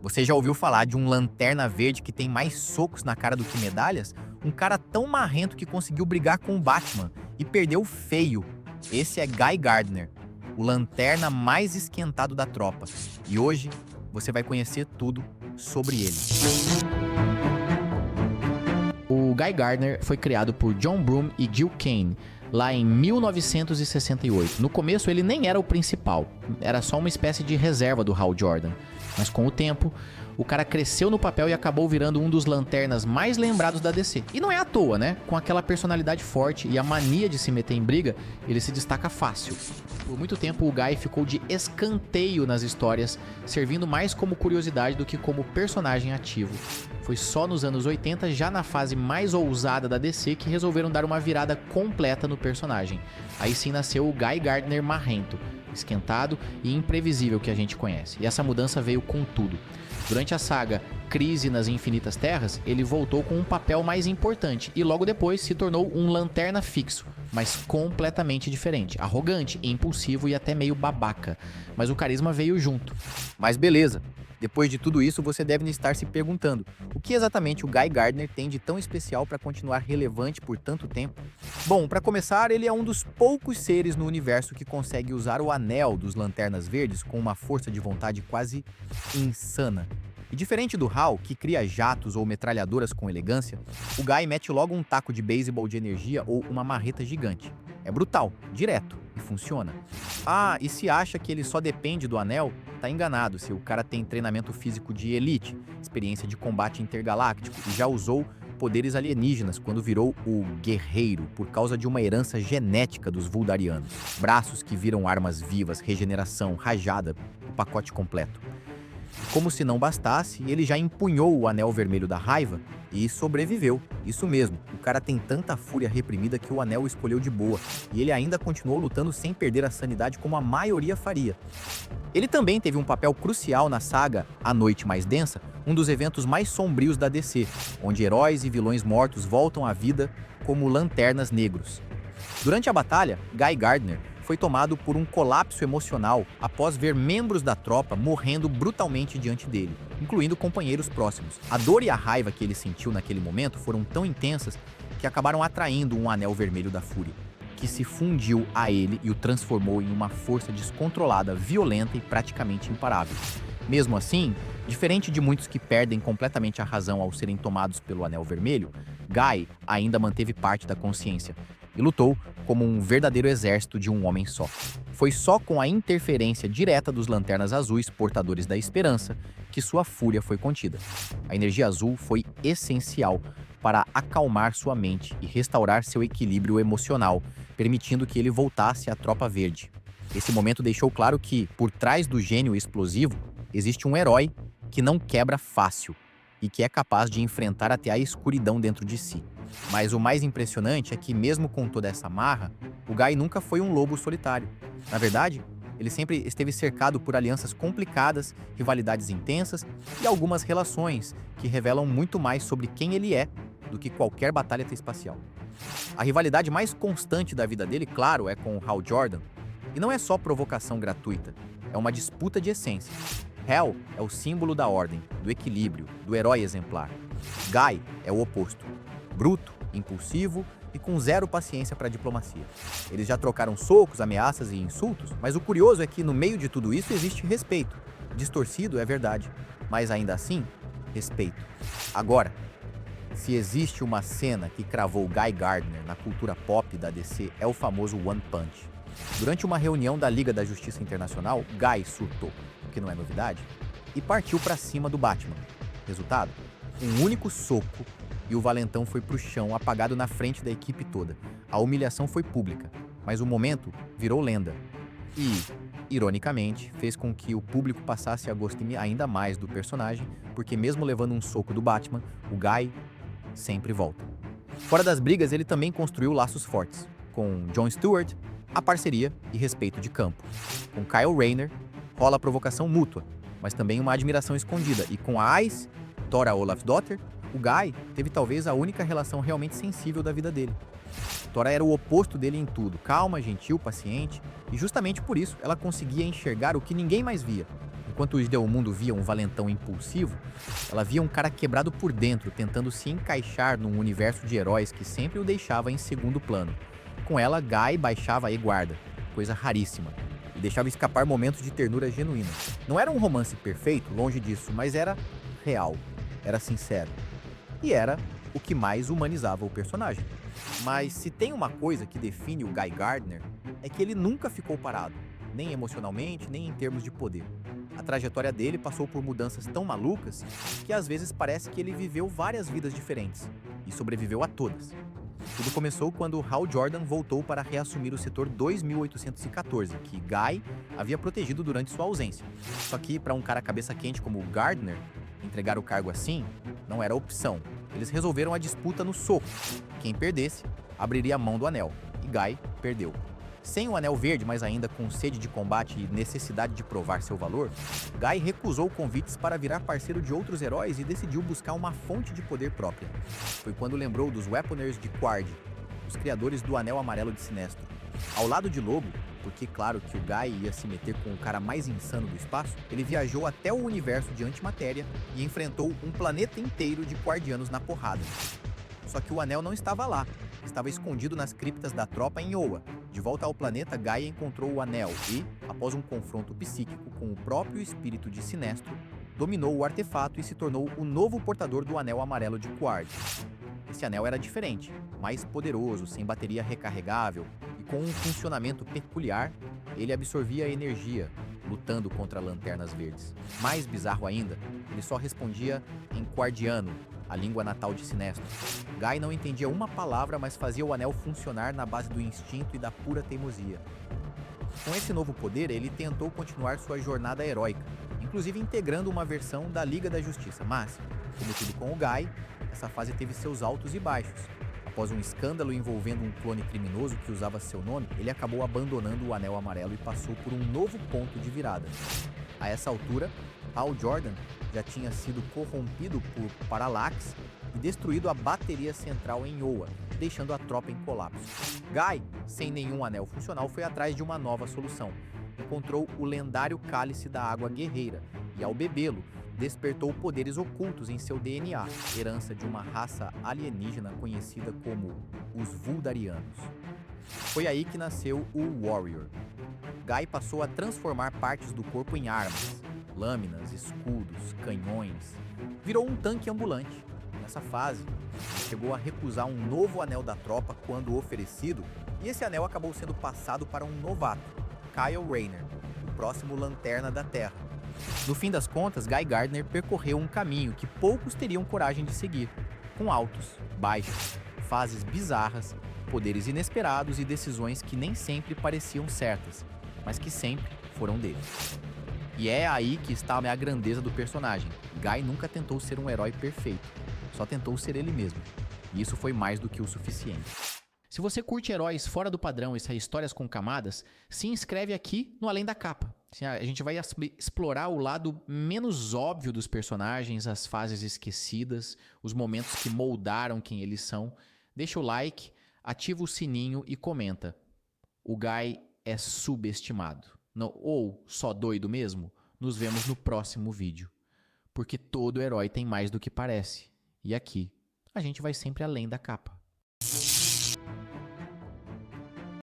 Você já ouviu falar de um Lanterna Verde que tem mais socos na cara do que medalhas? Um cara tão marrento que conseguiu brigar com o Batman e perdeu feio. Esse é Guy Gardner, o lanterna mais esquentado da tropa. E hoje você vai conhecer tudo sobre ele. O Guy Gardner foi criado por John Broome e Gil Kane lá em 1968. No começo ele nem era o principal, era só uma espécie de reserva do Hal Jordan. Mas com o tempo, o cara cresceu no papel e acabou virando um dos lanternas mais lembrados da DC. E não é à toa, né? Com aquela personalidade forte e a mania de se meter em briga, ele se destaca fácil. Por muito tempo, o Guy ficou de escanteio nas histórias, servindo mais como curiosidade do que como personagem ativo. Foi só nos anos 80, já na fase mais ousada da DC, que resolveram dar uma virada completa no personagem. Aí sim nasceu o Guy Gardner marrento, esquentado e imprevisível que a gente conhece. E essa mudança veio com tudo. Durante a saga Crise nas Infinitas Terras, ele voltou com um papel mais importante e logo depois se tornou um lanterna fixo, mas completamente diferente, arrogante, impulsivo e até meio babaca. Mas o carisma veio junto. Mas beleza, depois de tudo isso você deve estar se perguntando, o que exatamente o Guy Gardner tem de tão especial para continuar relevante por tanto tempo? Bom, para começar, ele é um dos poucos seres no universo que consegue usar o anel dos Lanternas Verdes com uma força de vontade quase insana. E diferente do Hal, que cria jatos ou metralhadoras com elegância, o Guy mete logo um taco de beisebol de energia ou uma marreta gigante. É brutal, direto e funciona. Ah, e se acha que ele só depende do anel, tá enganado. Se o cara tem treinamento físico de elite, experiência de combate intergaláctico e já usou poderes alienígenas quando virou o Guerreiro por causa de uma herança genética dos Vuldarianos. Braços que viram armas vivas, regeneração, rajada, o pacote completo. Como se não bastasse, ele já empunhou o Anel Vermelho da Raiva e sobreviveu. Isso mesmo, o cara tem tanta fúria reprimida que o anel o escolheu de boa, e ele ainda continuou lutando sem perder a sanidade como a maioria faria. Ele também teve um papel crucial na saga A Noite Mais Densa, um dos eventos mais sombrios da DC, onde heróis e vilões mortos voltam à vida como lanternas negros. Durante a batalha, Guy Gardner foi tomado por um colapso emocional após ver membros da tropa morrendo brutalmente diante dele, incluindo companheiros próximos. A dor e a raiva que ele sentiu naquele momento foram tão intensas que acabaram atraindo um anel vermelho da fúria, que se fundiu a ele e o transformou em uma força descontrolada, violenta e praticamente imparável. Mesmo assim, diferente de muitos que perdem completamente a razão ao serem tomados pelo Anel Vermelho, Guy ainda manteve parte da consciência e lutou como um verdadeiro exército de um homem só. Foi só com a interferência direta dos Lanternas Azuis, portadores da esperança, que sua fúria foi contida. A energia azul foi essencial para acalmar sua mente e restaurar seu equilíbrio emocional, permitindo que ele voltasse à Tropa Verde. Esse momento deixou claro que, por trás do gênio explosivo, existe um herói que não quebra fácil e que é capaz de enfrentar até a escuridão dentro de si. Mas o mais impressionante é que, mesmo com toda essa marra, o Guy nunca foi um lobo solitário. Na verdade, ele sempre esteve cercado por alianças complicadas, rivalidades intensas e algumas relações que revelam muito mais sobre quem ele é do que qualquer batalha espacial. A rivalidade mais constante da vida dele, claro, é com o Hal Jordan. E não é só provocação gratuita, é uma disputa de essência. Hal é o símbolo da ordem, do equilíbrio, do herói exemplar. Guy é o oposto. Bruto, impulsivo e com zero paciência para a diplomacia. Eles já trocaram socos, ameaças e insultos, mas o curioso é que no meio de tudo isso existe respeito. Distorcido é verdade, mas ainda assim, respeito. Agora, se existe uma cena que cravou Guy Gardner na cultura pop da DC, é o famoso One Punch. Durante uma reunião da Liga da Justiça Internacional, Guy surtou, o que não é novidade, e partiu para cima do Batman. Resultado? Um único soco e o valentão foi pro chão, apagado na frente da equipe toda. A humilhação foi pública, mas o momento virou lenda. E, ironicamente, fez com que o público passasse a gostar ainda mais do personagem, porque mesmo levando um soco do Batman, o Guy sempre volta. Fora das brigas, ele também construiu laços fortes. Com Jon Stewart, a parceria e respeito de campo. Com Kyle Rayner, rola a provocação mútua, mas também uma admiração escondida. E com a Ice, Thora Olafsdottir, o Guy teve talvez a única relação realmente sensível da vida dele. Thora era o oposto dele em tudo, calma, gentil, paciente, e justamente por isso ela conseguia enxergar o que ninguém mais via. Enquanto o Ideomundo via um valentão impulsivo, ela via um cara quebrado por dentro, tentando se encaixar num universo de heróis que sempre o deixava em segundo plano. Com ela, Guy baixava a guarda, coisa raríssima, e deixava escapar momentos de ternura genuína. Não era um romance perfeito, longe disso, mas era real, era sincero. E era o que mais humanizava o personagem. Mas se tem uma coisa que define o Guy Gardner, é que ele nunca ficou parado, nem emocionalmente, nem em termos de poder. A trajetória dele passou por mudanças tão malucas que às vezes parece que ele viveu várias vidas diferentes e sobreviveu a todas. Tudo começou quando Hal Jordan voltou para reassumir o setor 2814, que Guy havia protegido durante sua ausência. Só que para um cara cabeça quente como o Gardner, entregar o cargo assim não era opção. Eles resolveram a disputa no soco. Quem perdesse, abriria a mão do anel, e Guy perdeu. Sem o Anel Verde, mas ainda com sede de combate e necessidade de provar seu valor, Guy recusou convites para virar parceiro de outros heróis e decidiu buscar uma fonte de poder própria. Foi quando lembrou dos Weaponers de Qward, os criadores do Anel Amarelo de Sinestro. Ao lado de Lobo, porque claro que o Guy ia se meter com o cara mais insano do espaço, ele viajou até o universo de Antimatéria e enfrentou um planeta inteiro de Qwardianos na porrada. Só que o anel não estava lá, estava escondido nas criptas da tropa em Oa. De volta ao planeta, Gaia encontrou o anel e, após um confronto psíquico com o próprio espírito de Sinestro, dominou o artefato e se tornou o novo portador do Anel Amarelo de Qward. Esse anel era diferente, mais poderoso, sem bateria recarregável e com um funcionamento peculiar. Ele absorvia energia, lutando contra lanternas verdes. Mais bizarro ainda, ele só respondia em Qwardiano, a língua natal de Sinestro. Guy não entendia uma palavra, mas fazia o anel funcionar na base do instinto e da pura teimosia. Com esse novo poder, ele tentou continuar sua jornada heróica, inclusive integrando uma versão da Liga da Justiça, mas, como tudo com o Guy, essa fase teve seus altos e baixos. Após um escândalo envolvendo um clone criminoso que usava seu nome, ele acabou abandonando o Anel Amarelo e passou por um novo ponto de virada. A essa altura, Hal Jordan já tinha sido corrompido por Parallax e destruído a bateria central em Oa, deixando a tropa em colapso. Guy, sem nenhum anel funcional, foi atrás de uma nova solução. Encontrou o lendário Cálice da Água Guerreira e, ao bebê-lo, despertou poderes ocultos em seu DNA, herança de uma raça alienígena conhecida como os Vuldarianos. Foi aí que nasceu o Warrior. Guy passou a transformar partes do corpo em armas, lâminas, escudos, canhões. Virou um tanque ambulante. Nessa fase, chegou a recusar um novo anel da tropa quando oferecido, e esse anel acabou sendo passado para um novato, Kyle Rayner, o próximo Lanterna da Terra. No fim das contas, Guy Gardner percorreu um caminho que poucos teriam coragem de seguir, com altos, baixos, fases bizarras, poderes inesperados e decisões que nem sempre pareciam certas, mas que sempre foram dele. E é aí que está a grandeza do personagem. Guy nunca tentou ser um herói perfeito, só tentou ser ele mesmo. E isso foi mais do que o suficiente. Se você curte heróis fora do padrão e histórias com camadas, se inscreve aqui no Além da Capa. A gente vai explorar o lado menos óbvio dos personagens, as fases esquecidas, os momentos que moldaram quem eles são. Deixa o like, ativa o sininho e comenta. O Guy é subestimado. Não, ou só doido mesmo? Nos vemos no próximo vídeo. Porque todo herói tem mais do que parece. E aqui, a gente vai sempre além da capa.